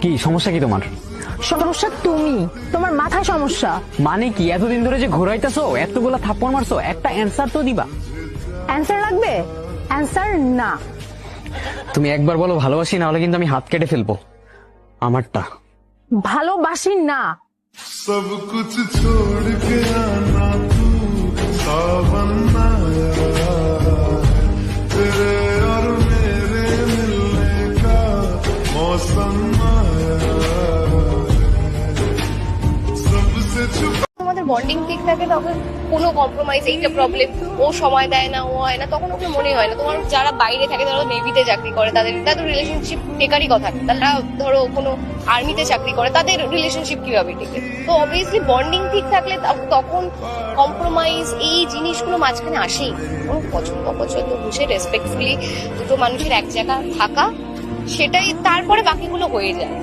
কি সমস্যা কি তোমার? সমস্যা তুমি, তোমার মাথায় সমস্যা। মানে কি এতদিন ধরে যে ঘোরাইতেছো, এতগুলা থাপ্পড় মারছো, একটা অ্যান্সার তো দিবা। অ্যান্সার লাগবে? অ্যান্সার না। তুমি একবার বলো ভালোবাসি, না হলে কিন্তু আমি হাত কেটে ফেলবো আমারটা। ভালোবাসি না। सब कुछ छोड़ के आना तू सावन आया तेरे और मेरे मिलने का मौसम आया सबसे छुपा তোমাদের বন্ডিং ঠিক থাকে তখন কোনো কম্প্রোমাইজ, এইটা প্রবলেম, ও সময় দেয় না, ও হয় না, তখন ওকে মনে হয় না। তোমার যারা বাইরে থাকে, ধরো নেভিতে চাকরি করে, তাদের রিলেশনশিপ টেকারই কথা। তারা ধরো কোনো আর্মিতে চাকরি করে, তাদের রিলেশনশিপ কিভাবে টেকে? তো অবভিয়াসলি বন্ডিং ঠিক থাকলে তখন কম্প্রোমাইজ এই জিনিসগুলো মাঝখানে আসেই। কোনো পছন্দ অপছন্দ বুঝে রেসপেক্টফুলি দুটো মানুষের এক জায়গা থাকা, সেটাই তারপরে বাকিগুলো হয়ে যায়।